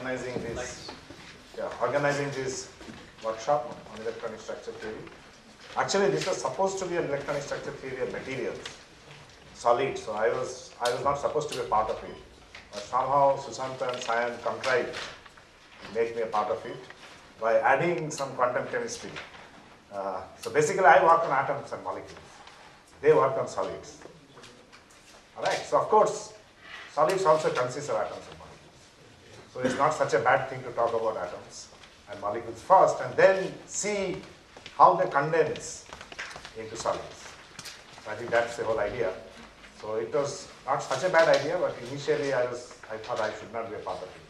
organizing this workshop on electronic structure theory. Actually, this was supposed to be an electronic structure theory of materials, solid. So I was not supposed to be a part of it, but somehow Susanta and Sayan contrived to make me a part of it by adding some quantum chemistry. So basically, I work on atoms and molecules. They work on solids. All right. So of course, solids also consist of atoms and molecules. So it's not such a bad thing to talk about atoms and molecules first, and then see how they condense into solids. So I think that's the whole idea. So it was not such a bad idea, but initially I thought I should not be a part of it,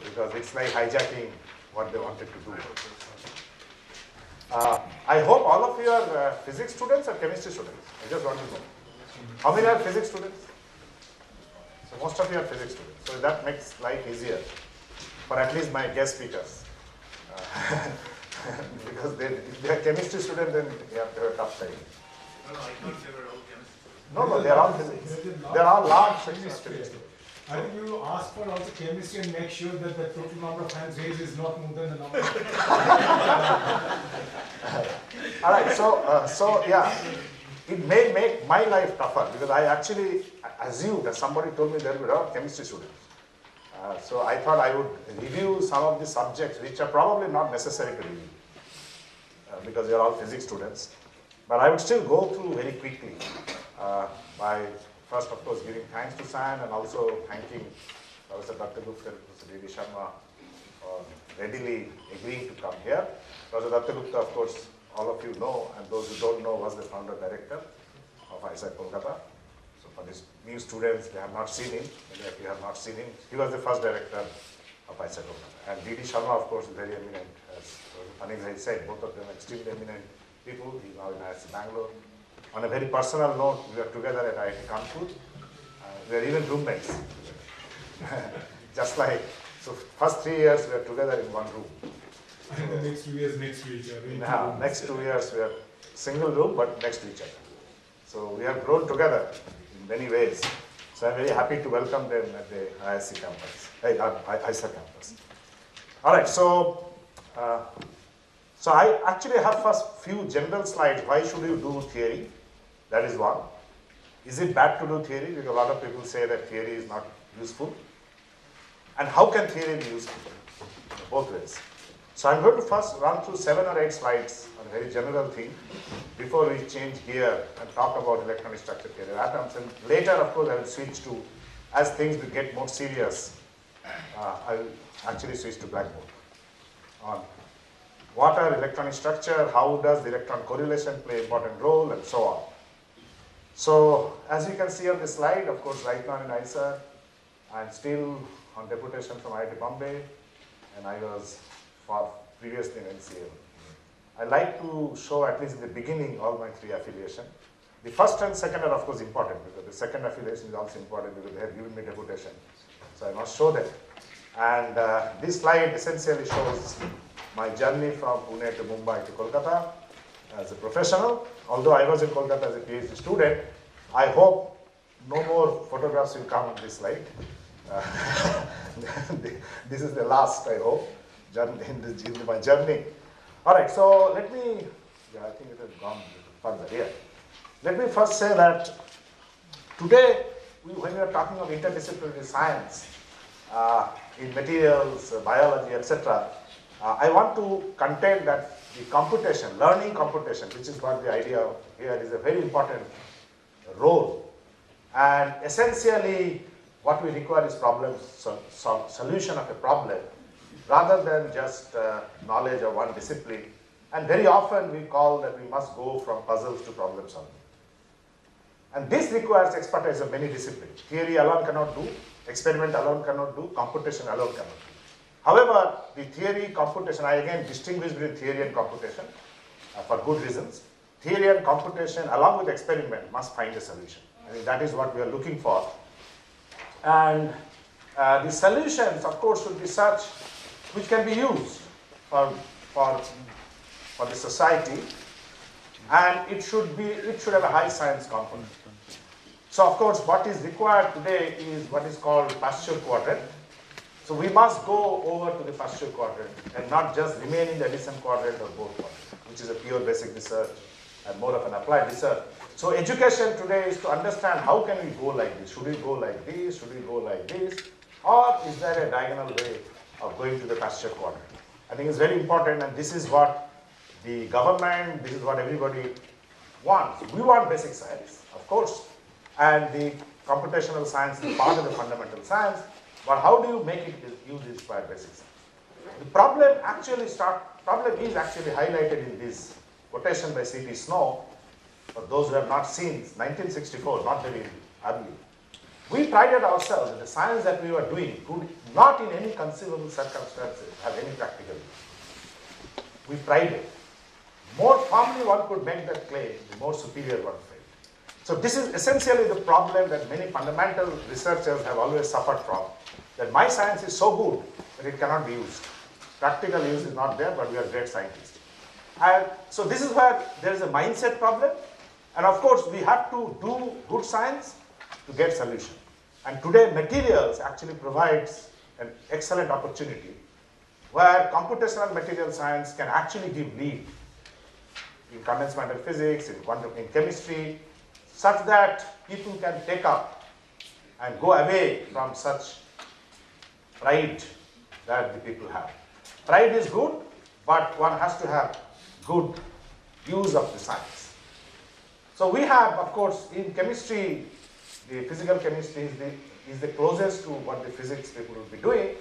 because it's like hijacking what they wanted to do. I hope all of you are physics students or chemistry students. I just want to know. How many are physics students? So most of you are physics students. So that makes life easier for at least my guest speakers. Because if they are chemistry students, then they have a tough time. No, I thought they were all chemistry. No, they are all physics. They are all large sections of physics. I think you ask for also chemistry and make sure that the total number of hands raised is not more than the number. All right, so yeah, it may make my life tougher because I actually assumed that somebody told me there were all chemistry students. So I thought I would review some of the subjects which are probably not necessary to review because they are all physics students. But I would still go through very quickly by first, of course, giving thanks to Sayan and also thanking Professor Dr. Gupta and Professor D.D. Sharma for readily agreeing to come here. Professor Dr. Gupta, of course, all of you know, and those who don't know, was the founder director of ISAC Kolkata. So for these new students, they have not seen him. Many of you have not seen him. He was the first director of ISAC Kolkata. And D.D. Sharma, of course, is very eminent. As Professor Panig said, both of them are extremely eminent people. He's now in ISC Bangalore. On a very personal note, we are together at IIT Kanpur. We are even roommates. Just like, so first 3 years we are together in one room. And the next 2 years next to each other. Now, next 2 years we are single room but next to each other. So we have grown together in many ways. So I'm very happy to welcome them at the ISC campus, ISA campus. All right, so I actually have first few general slides. Why should you do theory? That is one. Is it bad to do theory? Because a lot of people say that theory is not useful. And how can theory be useful? Both ways. So I'm going to first run through 7 or 8 slides on a very general thing before we change gear and talk about electronic structure theory of atoms. And later, of course, I will switch to, as things will get more serious, I will actually switch to blackboard on what are electronic structure, how does the electron correlation play an important role, and so on. So, as you can see on this slide, of course, right now in ISA, I'm still on deputation from IIT Bombay, and I was previously in NCL. I like to show, at least in the beginning, all my 3 affiliations. The first and second are, of course, important, because the second affiliation is also important because they have given me deputation. So I must show them. And this slide essentially shows my journey from Pune to Mumbai to Kolkata as a professional. Although I was in Kolkata as a PhD student, I hope no more photographs will come on this slide. This is the last, I hope, in my journey. All right, so let me, I think it has gone further here. Let me first say that today, when we are talking of interdisciplinary science, in materials, biology, etc., I want to contend that the computation, learning computation, which is what the idea here is, a very important role. And essentially, what we require is solution of a problem, rather than just knowledge of one discipline. And very often we call that we must go from puzzles to problem solving. And this requires expertise of many disciplines. Theory alone cannot do, experiment alone cannot do, computation alone cannot do. However, the theory, computation, I again distinguish between theory and computation for good reasons. Theory and computation, along with experiment, must find a solution. I think that is what we are looking for. And the solutions, of course, should be such which can be used for the society, and it should have a high science component. So, of course, what is required today is what is called pasture quadrant. So we must go over to the first year quadrant and not just remain in the addition quadrant or Bohr quadrant, which is a pure basic research and more of an applied research. So education today is to understand how can we go like this. Should we go like this? Should we go like this? Or is there a diagonal way of going to the first year quadrant? I think it's very important, and this is what the government, this is what everybody wants. We want basic science, of course, and the computational science is part of the fundamental science, but how do you make it use inspired basic science? The problem is actually highlighted in this quotation by C.T. Snow. For those who have not seen, 1964, not very early. We prided ourselves that the science that we were doing could not in any conceivable circumstances have any practical use. We prided. More firmly one could make that claim, the more superior one failed. So this is essentially the problem that many fundamental researchers have always suffered from, that my science is so good that it cannot be used. Practical use is not there, but we are great scientists. And so this is where there is a mindset problem, and of course we have to do good science to get solution. And today materials actually provides an excellent opportunity where computational material science can actually give lead in condensed matter physics, in quantum, in chemistry, such that people can take up and go away from such pride that the people have. Pride is good, but one has to have good use of the science. So we have, of course, in chemistry, the physical chemistry is the closest to what the physics people will be doing.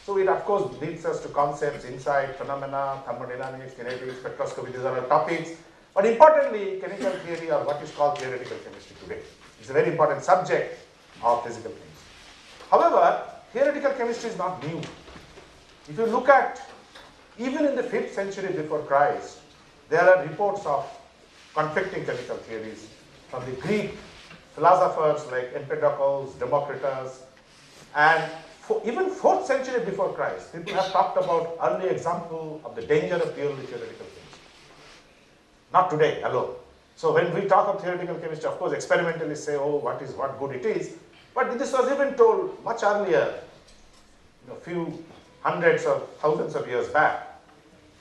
So it, of course, leads us to concepts, insight, phenomena, thermodynamics, kinetics, spectroscopy. These are all topics. But importantly, chemical theory, or what is called theoretical chemistry today, is a very important subject of physical chemistry. However, theoretical chemistry is not new. If you look at, even in the 5th century before Christ, there are reports of conflicting chemical theories from the Greek philosophers like Empedocles, Democritus, and even 4th century before Christ, people have talked about early example of the danger of purely theoretical chemistry. Not today alone. So when we talk of theoretical chemistry, of course, experimentalists say, oh, what good it is. But this was even told much earlier, a few hundreds or thousands of years back.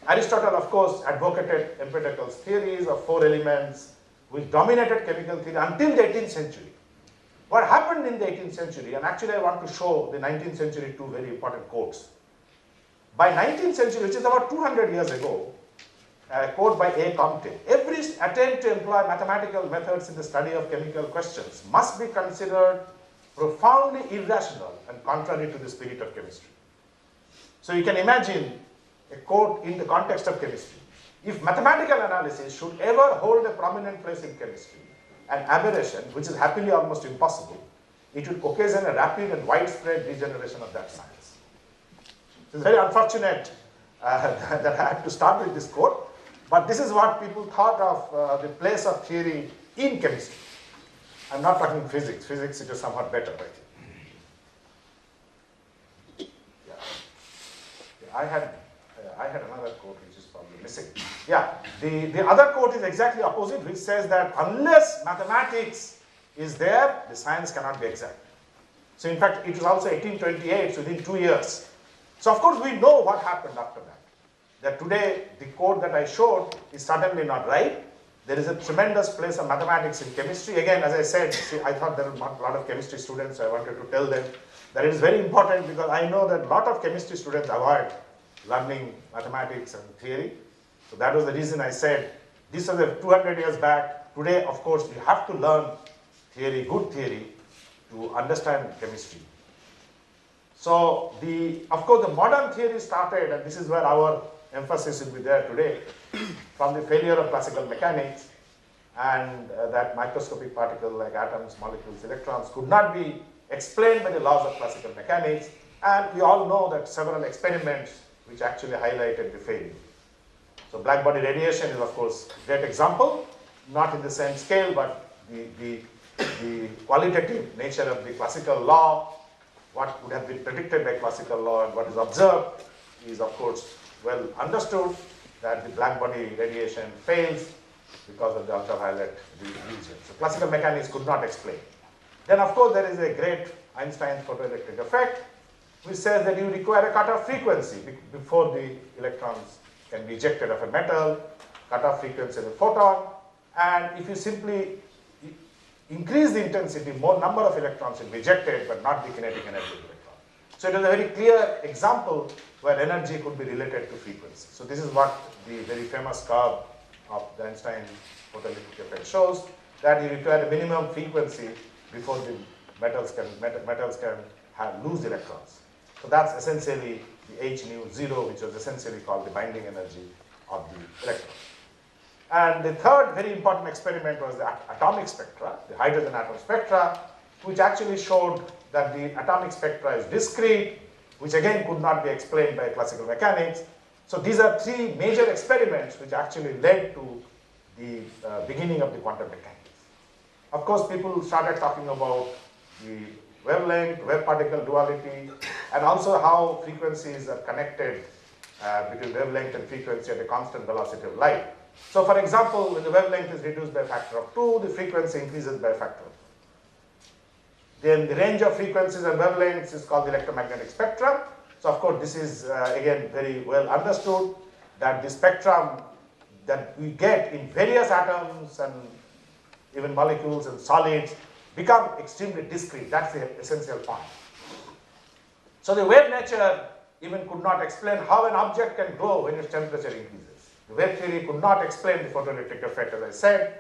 Aristotle, of course, advocated Empedocles' theories of 4 elements, which dominated chemical theory until the 18th century. What happened in the 18th century, and actually I want to show the 19th century 2 very important quotes. By 19th century, which is about 200 years ago, a quote by A. Comte, every attempt to employ mathematical methods in the study of chemical questions must be considered profoundly irrational and contrary to the spirit of chemistry. So you can imagine a quote in the context of chemistry. If mathematical analysis should ever hold a prominent place in chemistry, an aberration, which is happily almost impossible, it would occasion a rapid and widespread degeneration of that science. It's very unfortunate that I had to start with this quote, but this is what people thought of the place of theory in chemistry. I'm not talking physics. Physics it is somewhat better, right? Yeah. I had another quote which is probably missing. Yeah, the other quote is exactly opposite, which says that unless mathematics is there, the science cannot be exact. So in fact, it was also 1828, so within 2 years. So of course we know what happened after that. That today, the quote that I showed is certainly not right. There is a tremendous place of mathematics in chemistry. Again, as I said, see, I thought there were a lot of chemistry students, so I wanted to tell them that it is very important because I know that a lot of chemistry students avoid learning mathematics and theory. So that was the reason I said, this was 200 years back. Today, of course, you have to learn theory, good theory, to understand chemistry. So, of course, the modern theory started, and this is where our emphasis will be there today, from the failure of classical mechanics, and that microscopic particles like atoms, molecules, electrons could not be explained by the laws of classical mechanics, and we all know that several experiments which actually highlighted the failure. So black body radiation is, of course, a great example, not in the same scale, but the qualitative nature of the classical law, what would have been predicted by classical law and what is observed is, of course, well understood, that the black body radiation fails because of the ultraviolet region. So classical mechanics could not explain. Then, of course, there is a great Einstein's photoelectric effect, which says that you require a cutoff frequency before the electrons can be ejected of a metal, cutoff frequency of a photon, and if you simply increase the intensity, more number of electrons will be ejected, but not the kinetic energy of the electron. So it is a very clear example where energy could be related to frequency. So this is what the very famous curve of the Einstein photoelectric effect shows, that you require a minimum frequency before the metals can lose electrons. So that's essentially the h nu 0, which was essentially called the binding energy of the electron. And the third very important experiment was the atomic spectra, the hydrogen atom spectra, which actually showed that the atomic spectra is discrete, which again could not be explained by classical mechanics. So these are three major experiments which actually led to the beginning of the quantum mechanics. Of course, people started talking about the wavelength, wave particle duality, and also how frequencies are connected between wavelength and frequency at a constant velocity of light. So for example, when the wavelength is reduced by a factor of 2, the frequency increases by a factor of 2. Then the range of frequencies and wavelengths is called the electromagnetic spectrum. So of course, this is again very well understood that the spectrum that we get in various atoms and even molecules and solids become extremely discrete. That's the essential point. So the wave nature even could not explain how an object can grow when its temperature increases. The wave theory could not explain the photoelectric effect, as I said.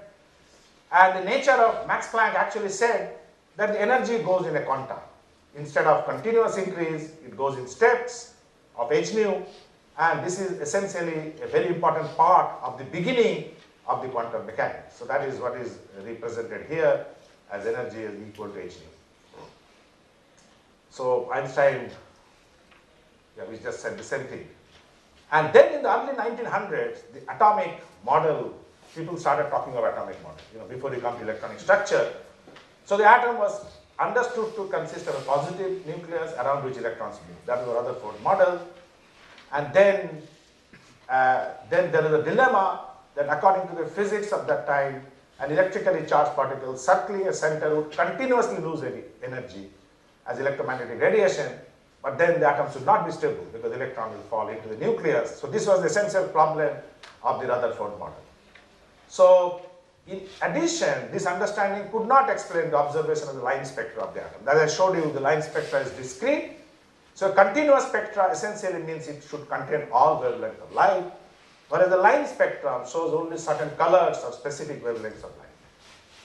And the nature of Max Planck actually said that the energy goes in a quanta. Instead of continuous increase, it goes in steps of h nu. And this is essentially a very important part of the beginning of the quantum mechanics. So that is what is represented here as energy is equal to h nu. So Einstein, we just said the same thing. And then in the early 1900s, the atomic model, people started talking about atomic model, before you come to electronic structure. So the atom was understood to consist of a positive nucleus around which electrons move. That was the Rutherford model. And then there is a dilemma that according to the physics of that time, an electrically charged particle circling a center would continuously lose energy as electromagnetic radiation, but then the atoms would not be stable because the electron will fall into the nucleus. So this was the essential problem of the Rutherford model. So in addition, this understanding could not explain the observation of the line spectra of the atom. As I showed you, the line spectra is discrete. So continuous spectra essentially means it should contain all wavelengths of light, whereas the line spectrum shows only certain colors of specific wavelengths of light.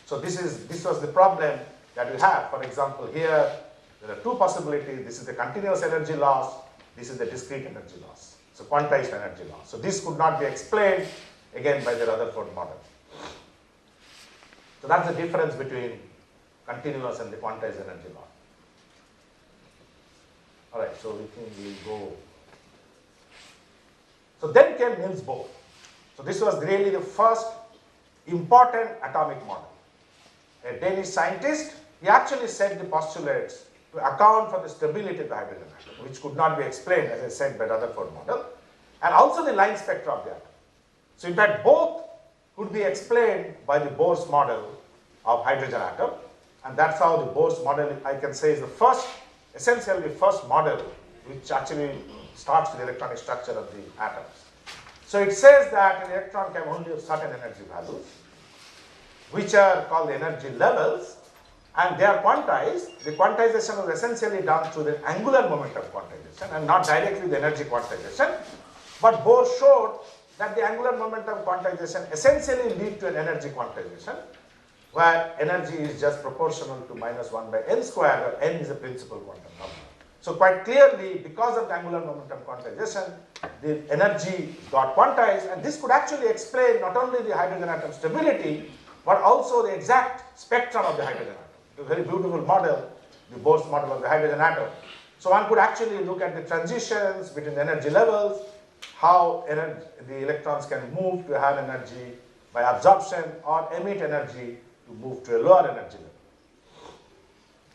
So this was the problem that we have. For example, here there are two possibilities. This is the continuous energy loss. This is the discrete energy loss. So quantized energy loss. So this could not be explained again by the Rutherford model. So that's the difference between continuous and the quantized energy loss. All right, so we think we'll go. So then came Niels Bohr. So this was really the first important atomic model. A Danish scientist, he actually set the postulates to account for the stability of the hydrogen atom, which could not be explained, as I said, by Rutherford model, and also the line spectra of the atom. So in fact, both could be explained by the Bohr's model of hydrogen atom, and that's how the Bohr's model, I can say, is the first, essentially the first model which actually starts with the electronic structure of the atoms. So it says that an electron can only have certain energy values, which are called the energy levels, and they are quantized. The quantization was essentially done through the angular momentum quantization and not directly the energy quantization. But Bohr showed that the angular momentum quantization essentially leads to an energy quantization, where energy is just proportional to minus 1 by n squared, where n is a principal quantum number. So quite clearly, because of the angular momentum quantization, the energy got quantized, and this could actually explain not only the hydrogen atom stability, but also the exact spectrum of the hydrogen atom. It's a very beautiful model, the Bohr's model of the hydrogen atom. So one could actually look at the transitions between the energy levels, how the electrons can move to higher energy by absorption or emit energy to move to a lower energy level.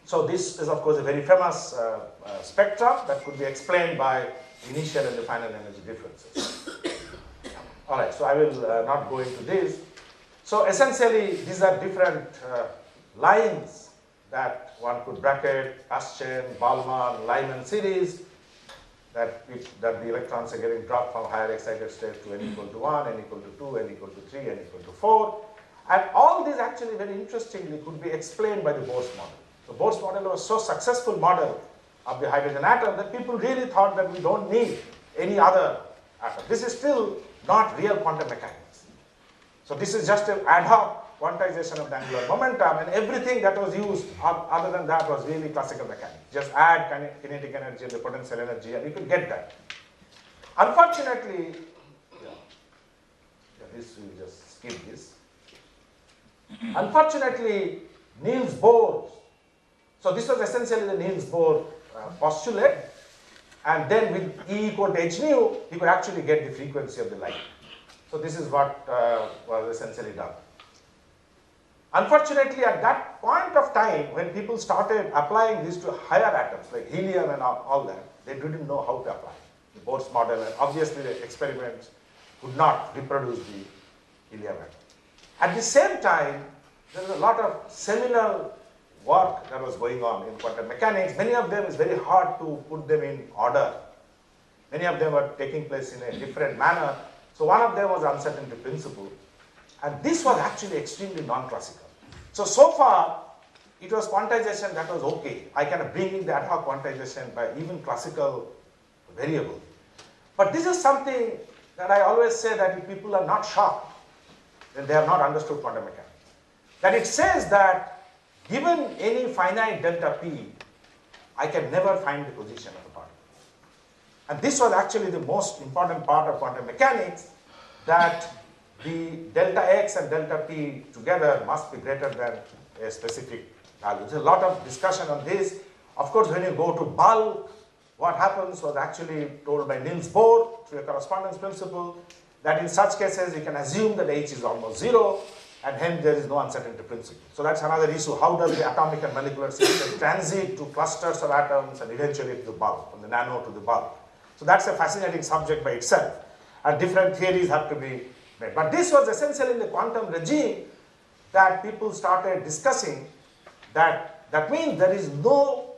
So this is, of course, a very famous spectrum that could be explained by initial and the final energy differences. All right, so I will not go into this. So essentially, these are different lines that one could bracket Aschen, Balmer, Lyman series, that the electrons are getting dropped from higher excited state to n equal to 1, n equal to 2, n equal to 3, n equal to 4. And all these actually very interestingly could be explained by the Bohr's model. The Bohr's model was so successful model of the hydrogen atom that people really thought that we don't need any other atom. This is still not real quantum mechanics. So this is just an ad hoc quantization of the angular momentum, and everything that was used other than that was really classical mechanics. Just add kinetic energy and the potential energy and you could get that. Unfortunately, this we'll just skip this. Unfortunately, Niels Bohr, so this was essentially the Niels Bohr postulate, and then with E equal to h nu, he could actually get the frequency of the light. So this is what was essentially done. Unfortunately, at that point of time, when people started applying this to higher atoms like helium and all that, they didn't know how to apply the Bohr's model, and obviously the experiments could not reproduce the helium atom. At the same time, there was a lot of seminal work that was going on in quantum mechanics. Many of them is very hard to put them in order. Many of them were taking place in a different manner. So one of them was uncertainty principle, and this was actually extremely non-classical. So far, it was quantization that was okay. I can bring in the ad hoc quantization by even classical variable. But this is something that I always say that if people are not shocked, then they have not understood quantum mechanics. That it says that given any finite delta p, I can never find the position of the particle. And this was actually the most important part of quantum mechanics, that the delta x and delta p together must be greater than a specific value. There's a lot of discussion on this. Of course, when you go to bulk, what happens was actually told by Niels Bohr through a correspondence principle, that in such cases you can assume that h is almost 0, and hence there is no uncertainty principle. So that's another issue. How does the atomic and molecular system transit to clusters of atoms and eventually to the bulk, from the nano to the bulk? So that's a fascinating subject by itself, and different theories have to be made. But this was essentially in the quantum regime that people started discussing that means there is no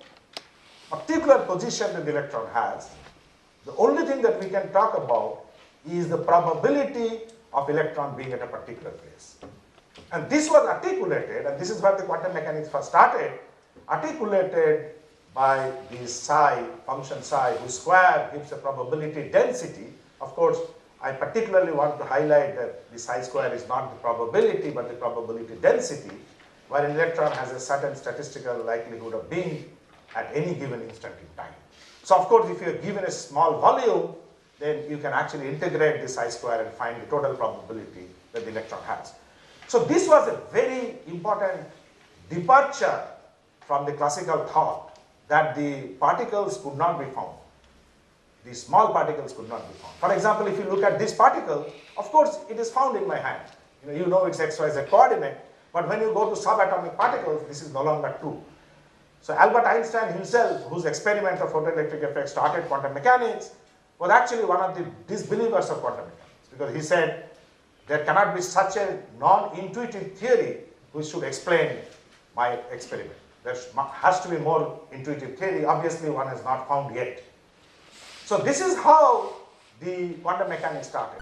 particular position that the electron has. The only thing that we can talk about is the probability of electron being at a particular place. And this was articulated, and this is where the quantum mechanics first started, articulated by the psi, function psi, whose square gives a probability density. Of course, I particularly want to highlight that the psi square is not the probability, but the probability density, where an electron has a certain statistical likelihood of being at any given instant in time. So of course, if you are given a small volume, then you can actually integrate the psi square and find the total probability that the electron has. So this was a very important departure from the classical thought that the particles could not be found. The small particles could not be found. For example, if you look at this particle, of course it is found in my hand. You know its xyz coordinate, but when you go to subatomic particles, this is no longer true. So Albert Einstein himself, whose experiment of photoelectric effect started quantum mechanics, was actually one of the disbelievers of quantum mechanics, because he said there cannot be such a non-intuitive theory which should explain my experiment. There has to be more intuitive theory. Obviously, one has not found yet. So this is how the quantum mechanics started.